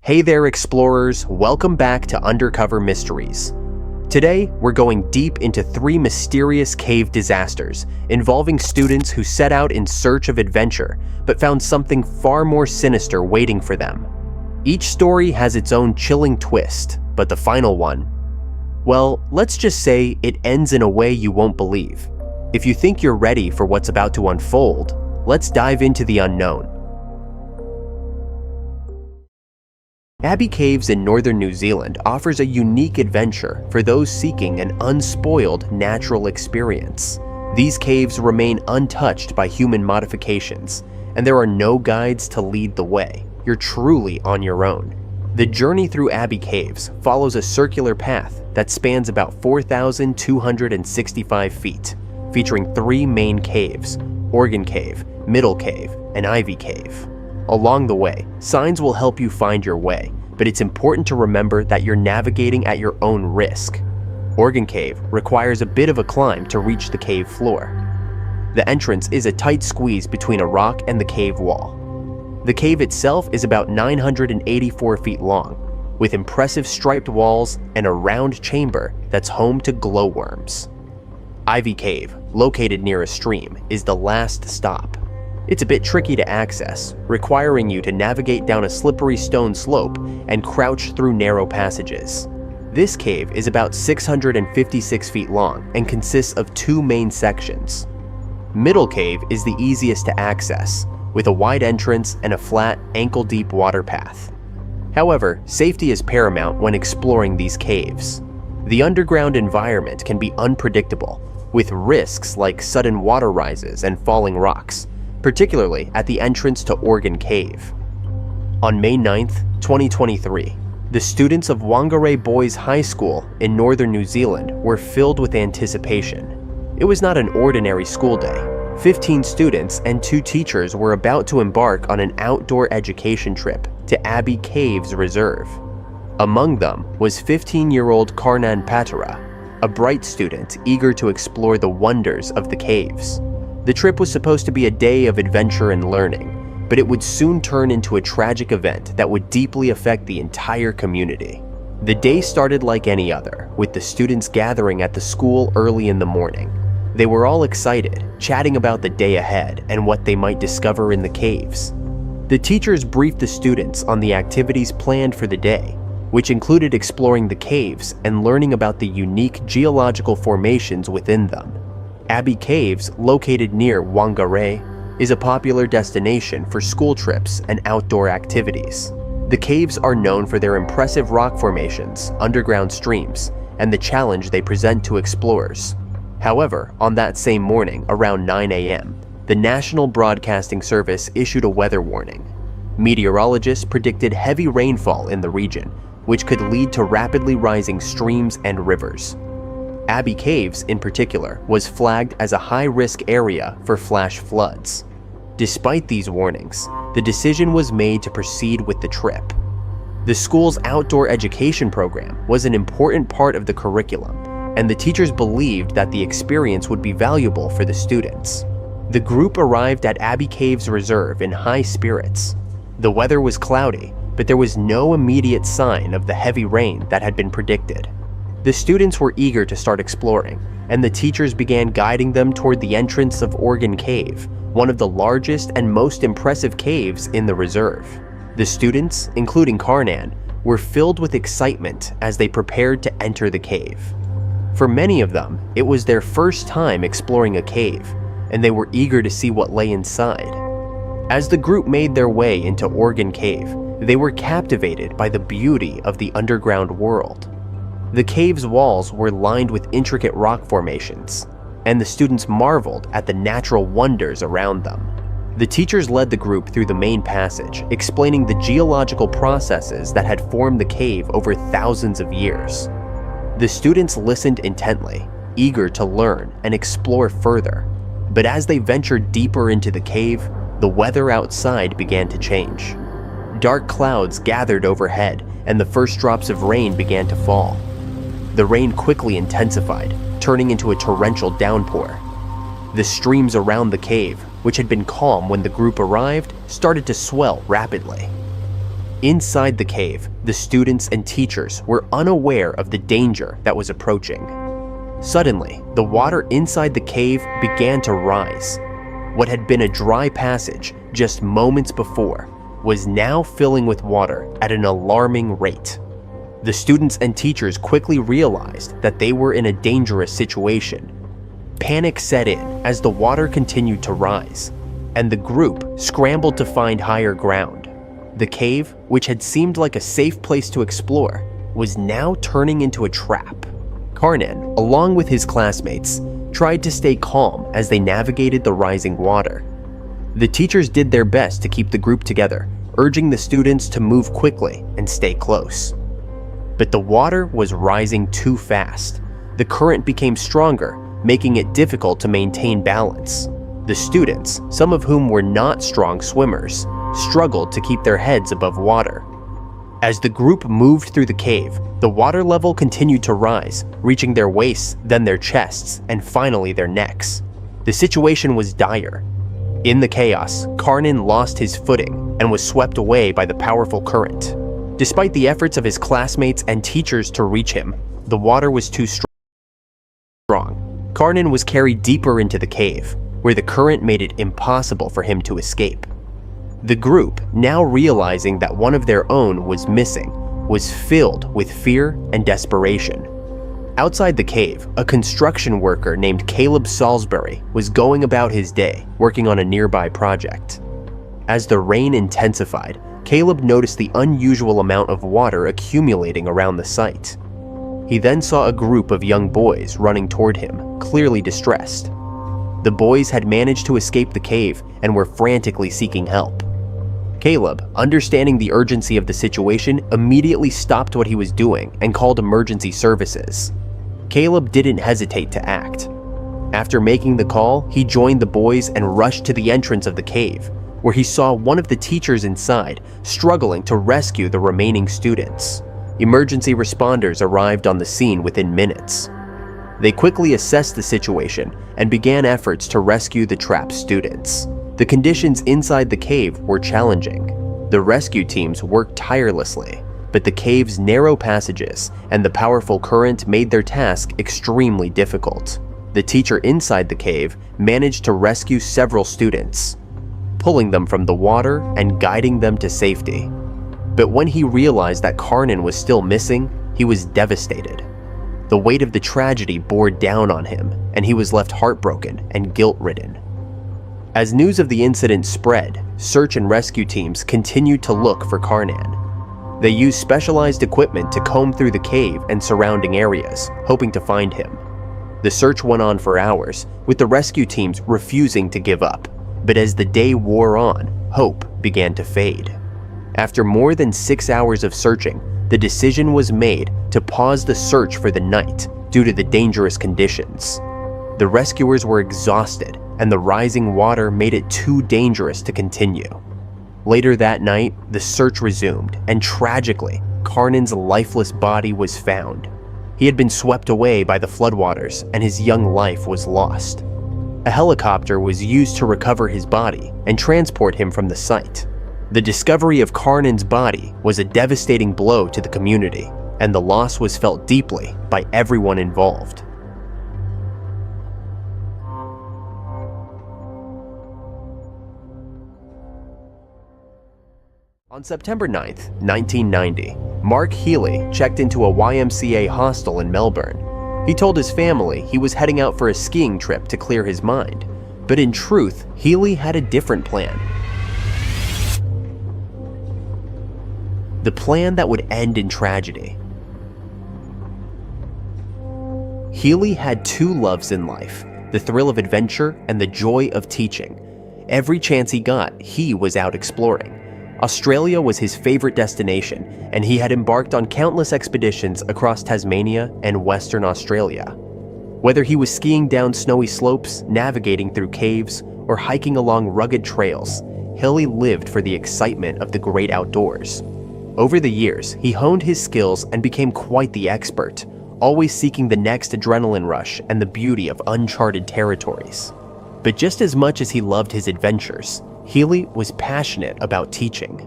Hey there, explorers! Welcome back to Undercover Mysteries. Today, we're going deep into 3 mysterious cave disasters involving students who set out in search of adventure but found something far more sinister waiting for them. Each story has its own chilling twist, but the final one, well, let's just say it ends in a way you won't believe. If you think you're ready for what's about to unfold, let's dive into the unknown. Abbey Caves in northern New Zealand offers a unique adventure for those seeking an unspoiled natural experience. These caves remain untouched by human modifications, and there are no guides to lead the way. You're truly on your own. The journey through Abbey Caves follows a circular path that spans about 4,265 feet, featuring 3 main caves: Organ Cave, Middle Cave, and Ivy Cave. Along the way, signs will help you find your way, but it's important to remember that you're navigating at your own risk. Organ Cave requires a bit of a climb to reach the cave floor. The entrance is a tight squeeze between a rock and the cave wall. The cave itself is about 984 feet long, with impressive striped walls and a round chamber that's home to glowworms. Ivy Cave, located near a stream, is the last stop. It's a bit tricky to access, requiring you to navigate down a slippery stone slope and crouch through narrow passages. This cave is about 656 feet long and consists of 2 main sections. Middle Cave is the easiest to access, with a wide entrance and a flat, ankle-deep water path. However, safety is paramount when exploring these caves. The underground environment can be unpredictable, with risks like sudden water rises and falling rocks, particularly at the entrance to Organ Cave. On May 9th, 2023, the students of Whangarei Boys High School in northern New Zealand were filled with anticipation. It was not an ordinary school day. 15 students and 2 teachers were about to embark on an outdoor education trip to Abbey Caves Reserve. Among them was 15-year-old Karnan Patara, a bright student eager to explore the wonders of the caves. The trip was supposed to be a day of adventure and learning, but it would soon turn into a tragic event that would deeply affect the entire community. The day started like any other, with the students gathering at the school early in the morning. They were all excited, chatting about the day ahead and what they might discover in the caves. The teachers briefed the students on the activities planned for the day, which included exploring the caves and learning about the unique geological formations within them. Abbey Caves, located near Whangarei, is a popular destination for school trips and outdoor activities. The caves are known for their impressive rock formations, underground streams, and the challenge they present to explorers. However, on that same morning, around 9 a.m., the National Broadcasting Service issued a weather warning. Meteorologists predicted heavy rainfall in the region, which could lead to rapidly rising streams and rivers. Abbey Caves, in particular, was flagged as a high-risk area for flash floods. Despite these warnings, the decision was made to proceed with the trip. The school's outdoor education program was an important part of the curriculum, and the teachers believed that the experience would be valuable for the students. The group arrived at Abbey Caves Reserve in high spirits. The weather was cloudy, but there was no immediate sign of the heavy rain that had been predicted. The students were eager to start exploring, and the teachers began guiding them toward the entrance of Organ Cave, one of the largest and most impressive caves in the reserve. The students, including Karnan, were filled with excitement as they prepared to enter the cave. For many of them, it was their first time exploring a cave, and they were eager to see what lay inside. As the group made their way into Organ Cave, they were captivated by the beauty of the underground world. The cave's walls were lined with intricate rock formations, and the students marveled at the natural wonders around them. The teachers led the group through the main passage, explaining the geological processes that had formed the cave over thousands of years. The students listened intently, eager to learn and explore further. But as they ventured deeper into the cave, the weather outside began to change. Dark clouds gathered overhead, and the first drops of rain began to fall. The rain quickly intensified, turning into a torrential downpour. The streams around the cave, which had been calm when the group arrived, started to swell rapidly. Inside the cave, the students and teachers were unaware of the danger that was approaching. Suddenly, the water inside the cave began to rise. What had been a dry passage just moments before was now filling with water at an alarming rate. The students and teachers quickly realized that they were in a dangerous situation. Panic set in as the water continued to rise, and the group scrambled to find higher ground. The cave, which had seemed like a safe place to explore, was now turning into a trap. Karnan, along with his classmates, tried to stay calm as they navigated the rising water. The teachers did their best to keep the group together, urging the students to move quickly and stay close. But the water was rising too fast. The current became stronger, making it difficult to maintain balance. The students, some of whom were not strong swimmers, struggled to keep their heads above water. As the group moved through the cave, the water level continued to rise, reaching their waists, then their chests, and finally their necks. The situation was dire. In the chaos, Karnan lost his footing and was swept away by the powerful current. Despite the efforts of his classmates and teachers to reach him, the water was too strong. Karnan was carried deeper into the cave, where the current made it impossible for him to escape. The group, now realizing that one of their own was missing, was filled with fear and desperation. Outside the cave, a construction worker named Caleb Salisbury was going about his day, working on a nearby project. As the rain intensified, Caleb noticed the unusual amount of water accumulating around the site. He then saw a group of young boys running toward him, clearly distressed. The boys had managed to escape the cave and were frantically seeking help. Caleb, understanding the urgency of the situation, immediately stopped what he was doing and called emergency services. Caleb didn't hesitate to act. After making the call, he joined the boys and rushed to the entrance of the cave, where he saw one of the teachers inside struggling to rescue the remaining students. Emergency responders arrived on the scene within minutes. They quickly assessed the situation and began efforts to rescue the trapped students. The conditions inside the cave were challenging. The rescue teams worked tirelessly, but the cave's narrow passages and the powerful current made their task extremely difficult. The teacher inside the cave managed to rescue several students, pulling them from the water and guiding them to safety. But when he realized that Karnan was still missing, he was devastated. The weight of the tragedy bore down on him, and he was left heartbroken and guilt-ridden. As news of the incident spread, search and rescue teams continued to look for Karnan. They used specialized equipment to comb through the cave and surrounding areas, hoping to find him. The search went on for hours, with the rescue teams refusing to give up. But as the day wore on, hope began to fade. After more than 6 hours of searching, the decision was made to pause the search for the night due to the dangerous conditions. The rescuers were exhausted, and the rising water made it too dangerous to continue. Later that night, the search resumed, and tragically, Karnan's lifeless body was found. He had been swept away by the floodwaters, and his young life was lost. A helicopter was used to recover his body and transport him from the site. The discovery of Karnan's body was a devastating blow to the community, and the loss was felt deeply by everyone involved. On September 9th, 1990, Mark Healy checked into a YMCA hostel in Melbourne. He told his family he was heading out for a skiing trip to clear his mind, but in truth, Healy had a different plan. The plan that would end in tragedy. Healy had two loves in life, the thrill of adventure and the joy of teaching. Every chance he got, he was out exploring. Australia was his favorite destination, and he had embarked on countless expeditions across Tasmania and Western Australia. Whether he was skiing down snowy slopes, navigating through caves, or hiking along rugged trails, Healy lived for the excitement of the great outdoors. Over the years, he honed his skills and became quite the expert, always seeking the next adrenaline rush and the beauty of uncharted territories. But just as much as he loved his adventures, Healy was passionate about teaching.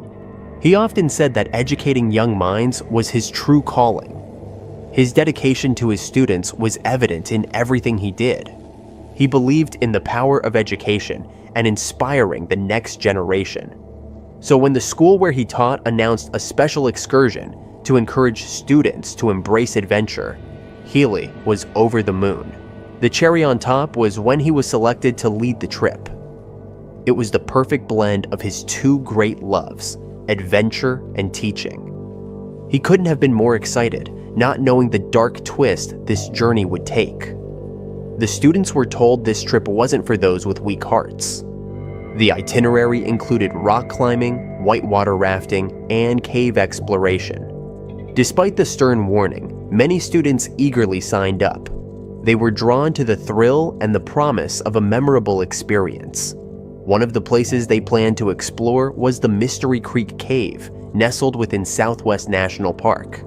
He often said that educating young minds was his true calling. His dedication to his students was evident in everything he did. He believed in the power of education and inspiring the next generation. So when the school where he taught announced a special excursion to encourage students to embrace adventure, Healy was over the moon. The cherry on top was when he was selected to lead the trip. It was the perfect blend of his two great loves, adventure and teaching. He couldn't have been more excited, not knowing the dark twist this journey would take. The students were told this trip wasn't for those with weak hearts. The itinerary included rock climbing, whitewater rafting, and cave exploration. Despite the stern warning, many students eagerly signed up. They were drawn to the thrill and the promise of a memorable experience. One of the places they planned to explore was the Mystery Creek Cave, nestled within Southwest National Park.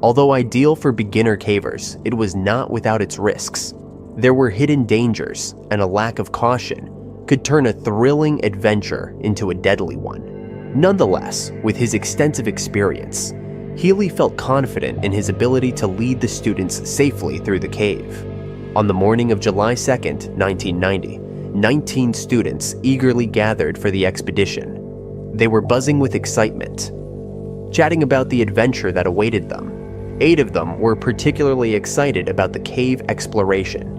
Although ideal for beginner cavers, it was not without its risks. There were hidden dangers, and a lack of caution could turn a thrilling adventure into a deadly one. Nonetheless, with his extensive experience, Healy felt confident in his ability to lead the students safely through the cave. On the morning of July 2nd, 1990, 19 students eagerly gathered for the expedition. They were buzzing with excitement, chatting about the adventure that awaited them. 8 of them were particularly excited about the cave exploration.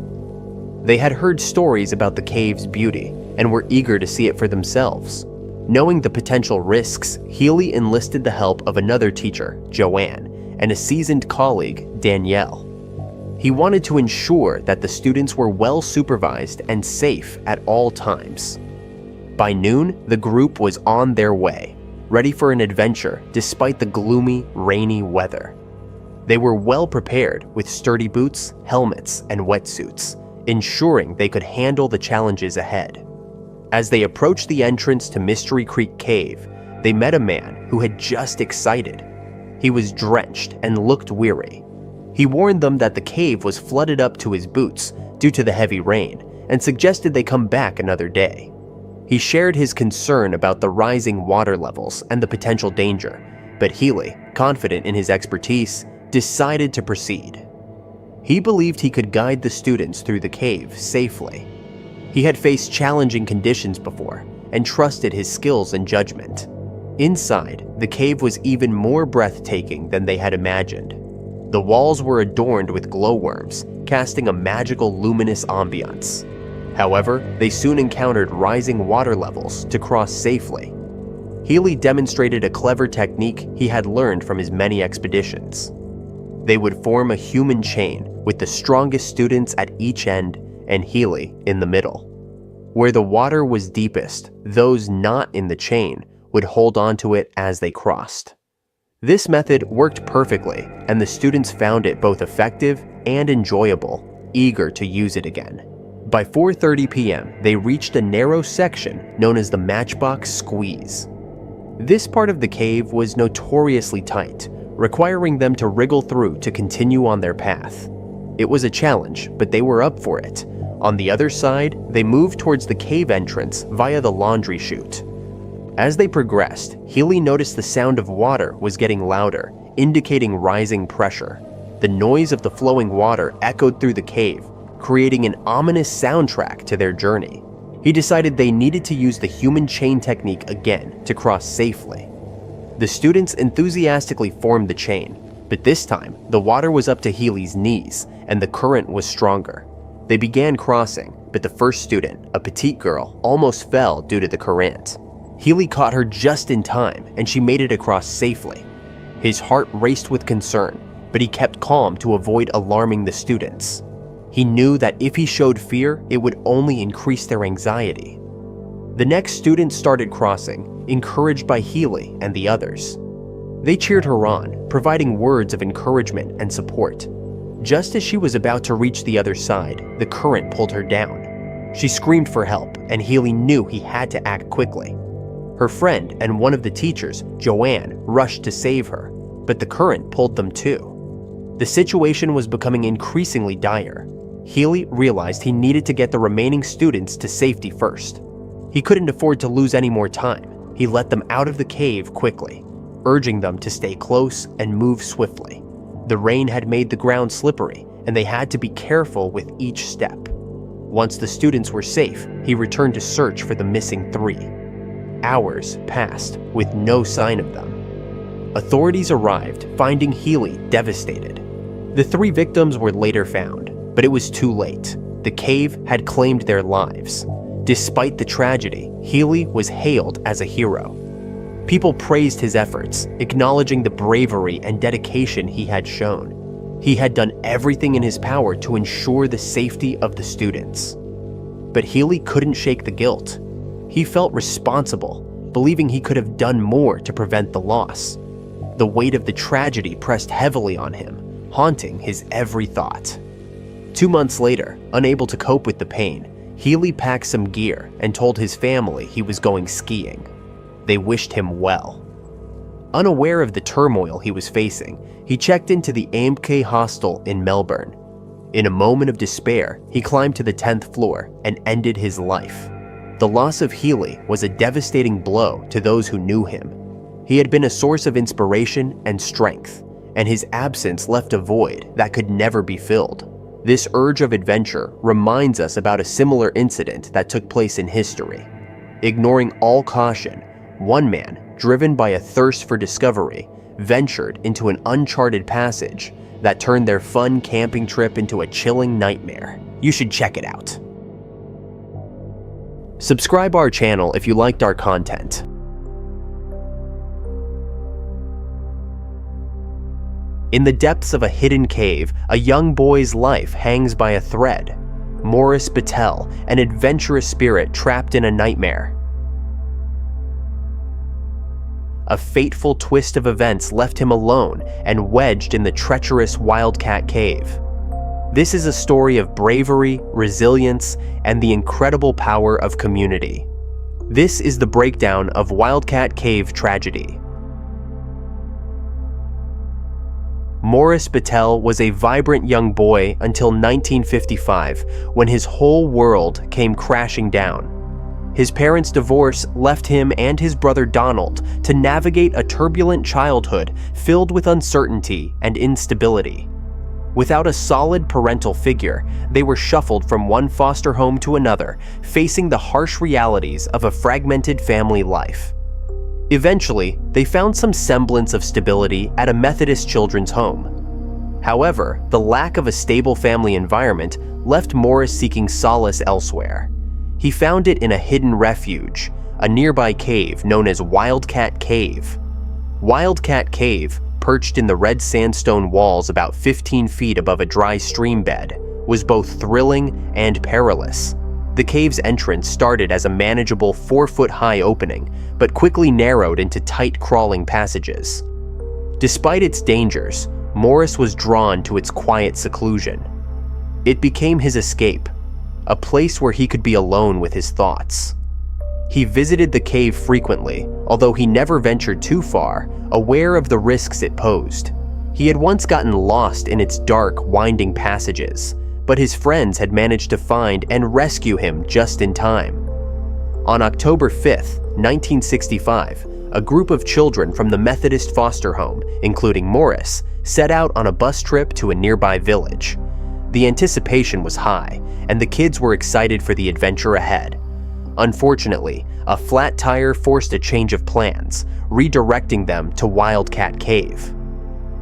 They had heard stories about the cave's beauty and were eager to see it for themselves. Knowing the potential risks, Healy enlisted the help of another teacher, Joanne, and a seasoned colleague, Danielle. He wanted to ensure that the students were well supervised and safe at all times. By noon, the group was on their way, ready for an adventure despite the gloomy, rainy weather. They were well prepared with sturdy boots, helmets, and wetsuits, ensuring they could handle the challenges ahead. As they approached the entrance to Mystery Creek Cave, they met a man who had just excited. He was drenched and looked weary. He warned them that the cave was flooded up to his boots due to the heavy rain and suggested they come back another day. He shared his concern about the rising water levels and the potential danger, but Healy, confident in his expertise, decided to proceed. He believed he could guide the students through the cave safely. He had faced challenging conditions before and trusted his skills and judgment. Inside, the cave was even more breathtaking than they had imagined. The walls were adorned with glowworms, casting a magical luminous ambiance. However, they soon encountered rising water levels to cross safely. Healy demonstrated a clever technique he had learned from his many expeditions. They would form a human chain with the strongest students at each end and Healy in the middle. Where the water was deepest, those not in the chain would hold onto it as they crossed. This method worked perfectly, and the students found it both effective and enjoyable, eager to use it again. By 4:30 p.m., they reached a narrow section known as the Matchbox Squeeze. This part of the cave was notoriously tight, requiring them to wriggle through to continue on their path. It was a challenge, but they were up for it. On the other side, they moved towards the cave entrance via the laundry chute. As they progressed, Healy noticed the sound of water was getting louder, indicating rising pressure. The noise of the flowing water echoed through the cave, creating an ominous soundtrack to their journey. He decided they needed to use the human chain technique again to cross safely. The students enthusiastically formed the chain, but this time, the water was up to Healy's knees, and the current was stronger. They began crossing, but the first student, a petite girl, almost fell due to the current. Healy caught her just in time, and she made it across safely. His heart raced with concern, but he kept calm to avoid alarming the students. He knew that if he showed fear, it would only increase their anxiety. The next student started crossing, encouraged by Healy and the others. They cheered her on, providing words of encouragement and support. Just as she was about to reach the other side, the current pulled her down. She screamed for help, and Healy knew he had to act quickly. Her friend and one of the teachers, Joanne, rushed to save her, but the current pulled them too. The situation was becoming increasingly dire. Healy realized he needed to get the remaining students to safety first. He couldn't afford to lose any more time. He let them out of the cave quickly, urging them to stay close and move swiftly. The rain had made the ground slippery, and they had to be careful with each step. Once the students were safe, he returned to search for the missing 3. Hours passed with no sign of them. Authorities arrived, finding Healy devastated. The 3 victims were later found, but it was too late. The cave had claimed their lives. Despite the tragedy, Healy was hailed as a hero. People praised his efforts, acknowledging the bravery and dedication he had shown. He had done everything in his power to ensure the safety of the students. But Healy couldn't shake the guilt. He felt responsible, believing he could have done more to prevent the loss. The weight of the tragedy pressed heavily on him, haunting his every thought. 2 months later, unable to cope with the pain, Healy packed some gear and told his family he was going skiing. They wished him well. Unaware of the turmoil he was facing, he checked into the Abbey hostel in Melbourne. In a moment of despair, he climbed to the 10th floor and ended his life. The loss of Healy was a devastating blow to those who knew him. He had been a source of inspiration and strength, and his absence left a void that could never be filled. This urge of adventure reminds us about a similar incident that took place in history. Ignoring all caution, one man, driven by a thirst for discovery, ventured into an uncharted passage that turned their fun camping trip into a chilling nightmare. You should check it out. Subscribe our channel if you liked our content. In the depths of a hidden cave, a young boy's life hangs by a thread. Morris Battelle, an adventurous spirit trapped in a nightmare. A fateful twist of events left him alone and wedged in the treacherous Wildcat Cave. This is a story of bravery, resilience, and the incredible power of community. This is the breakdown of Wildcat Cave tragedy. Morris Battelle was a vibrant young boy until 1955, when his whole world came crashing down. His parents' divorce left him and his brother Donald to navigate a turbulent childhood filled with uncertainty and instability. Without a solid parental figure, they were shuffled from one foster home to another, facing the harsh realities of a fragmented family life. Eventually, they found some semblance of stability at a Methodist children's home. However, the lack of a stable family environment left Morris seeking solace elsewhere. He found it in a hidden refuge, a nearby cave known as Wildcat Cave. Wildcat Cave, perched in the red sandstone walls about 15 feet above a dry stream bed, was both thrilling and perilous. The cave's entrance started as a manageable 4-foot-high opening, but quickly narrowed into tight crawling passages. Despite its dangers, Morris was drawn to its quiet seclusion. It became his escape, a place where he could be alone with his thoughts. He visited the cave frequently, although he never ventured too far, aware of the risks it posed. He had once gotten lost in its dark, winding passages, but his friends had managed to find and rescue him just in time. On October 5th, 1965, a group of children from the Methodist foster home, including Morris, set out on a bus trip to a nearby village. The anticipation was high, and the kids were excited for the adventure ahead. Unfortunately, a flat tire forced a change of plans, redirecting them to Wildcat Cave.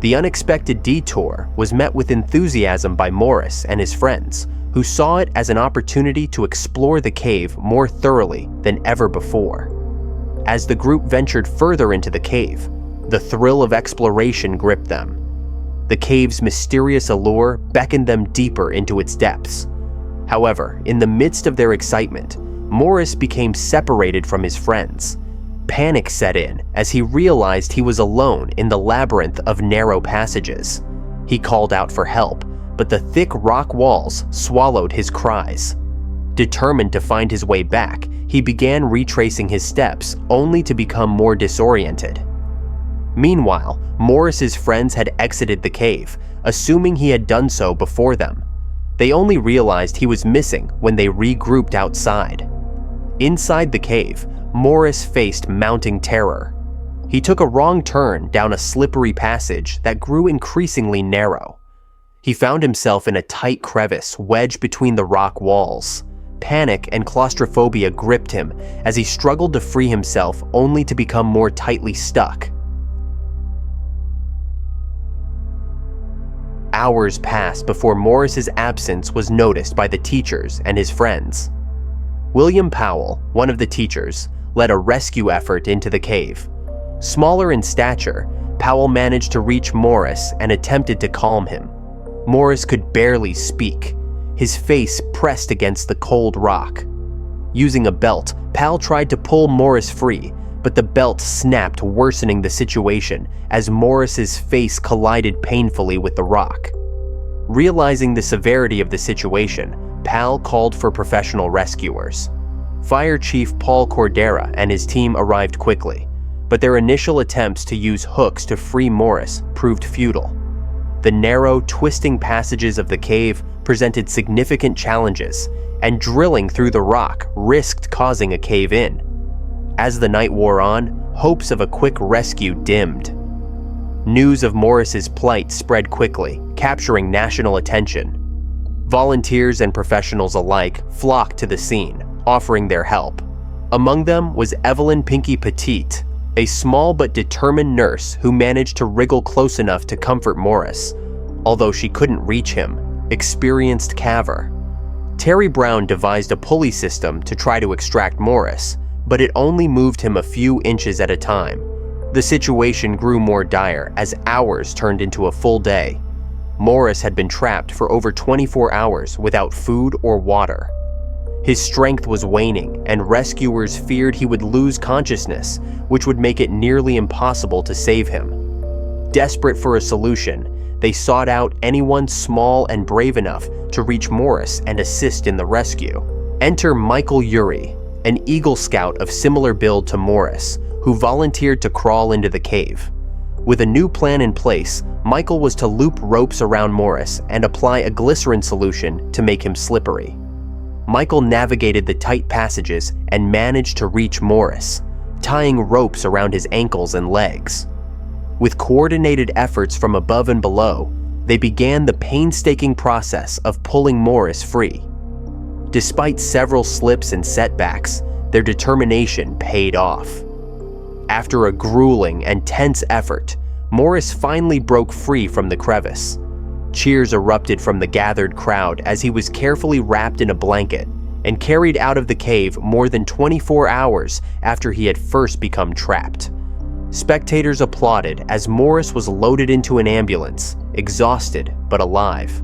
The unexpected detour was met with enthusiasm by Morris and his friends, who saw it as an opportunity to explore the cave more thoroughly than ever before. As the group ventured further into the cave, the thrill of exploration gripped them. The cave's mysterious allure beckoned them deeper into its depths. However, in the midst of their excitement, Morris became separated from his friends. Panic set in as he realized he was alone in the labyrinth of narrow passages. He called out for help, but the thick rock walls swallowed his cries. Determined to find his way back, he began retracing his steps, only to become more disoriented. Meanwhile, Morris's friends had exited the cave, assuming he had done so before them. They only realized he was missing when they regrouped outside. Inside the cave, Morris faced mounting terror. He took a wrong turn down a slippery passage that grew increasingly narrow. He found himself in a tight crevice wedged between the rock walls. Panic and claustrophobia gripped him as he struggled to free himself, only to become more tightly stuck. Hours passed before Morris's absence was noticed by the teachers and his friends. William Powell, one of the teachers, led a rescue effort into the cave. Smaller in stature, Powell managed to reach Morris and attempted to calm him. Morris could barely speak, his face pressed against the cold rock. Using a belt, Powell tried to pull Morris free, but the belt snapped, worsening the situation as Morris's face collided painfully with the rock. Realizing the severity of the situation, Powell called for professional rescuers. Fire Chief Paul Cordera and his team arrived quickly, but their initial attempts to use hooks to free Morris proved futile. The narrow, twisting passages of the cave presented significant challenges, and drilling through the rock risked causing a cave-in. As the night wore on, hopes of a quick rescue dimmed. News of Morris's plight spread quickly, capturing national attention. Volunteers and professionals alike flocked to the scene, offering their help. Among them was Evelyn Pinky Petite, a small but determined nurse who managed to wriggle close enough to comfort Morris, although she couldn't reach him. Experienced caver Terry Brown devised a pulley system to try to extract Morris, but it only moved him a few inches at a time. The situation grew more dire as hours turned into a full day. Morris had been trapped for over 24 hours without food or water. His strength was waning, and rescuers feared he would lose consciousness, which would make it nearly impossible to save him. Desperate for a solution, they sought out anyone small and brave enough to reach Morris and assist in the rescue. Enter Michael Urey, an Eagle Scout of similar build to Morris, who volunteered to crawl into the cave. With a new plan in place, Michael was to loop ropes around Morris and apply a glycerin solution to make him slippery. Michael navigated the tight passages and managed to reach Morris, tying ropes around his ankles and legs. With coordinated efforts from above and below, they began the painstaking process of pulling Morris free. Despite several slips and setbacks, their determination paid off. After a grueling and tense effort, Morris finally broke free from the crevice. Cheers erupted from the gathered crowd as he was carefully wrapped in a blanket and carried out of the cave more than 24 hours after he had first become trapped. Spectators applauded as Morris was loaded into an ambulance, exhausted but alive.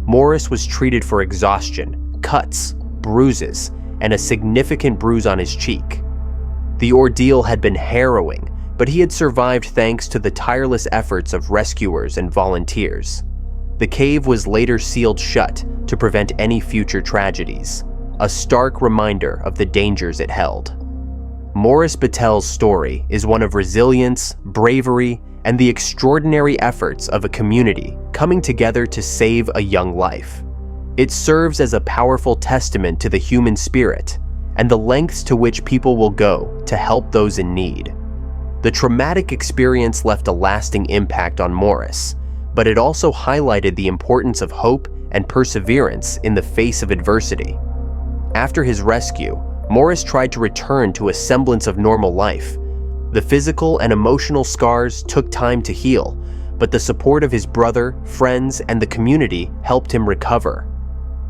Morris was treated for exhaustion, cuts, bruises, and a significant bruise on his cheek. The ordeal had been harrowing, but he had survived thanks to the tireless efforts of rescuers and volunteers. The cave was later sealed shut to prevent any future tragedies, a stark reminder of the dangers it held. Morris Battel's story is one of resilience, bravery, and the extraordinary efforts of a community coming together to save a young life. It serves as a powerful testament to the human spirit and the lengths to which people will go to help those in need. The traumatic experience left a lasting impact on Morris, but it also highlighted the importance of hope and perseverance in the face of adversity. After his rescue, Morris tried to return to a semblance of normal life. The physical and emotional scars took time to heal, but the support of his brother, friends, and the community helped him recover.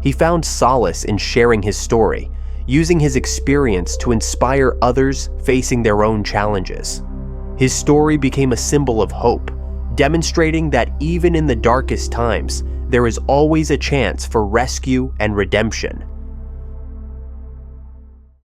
He found solace in sharing his story, using his experience to inspire others facing their own challenges. His story became a symbol of hope, demonstrating that even in the darkest times, there is always a chance for rescue and redemption.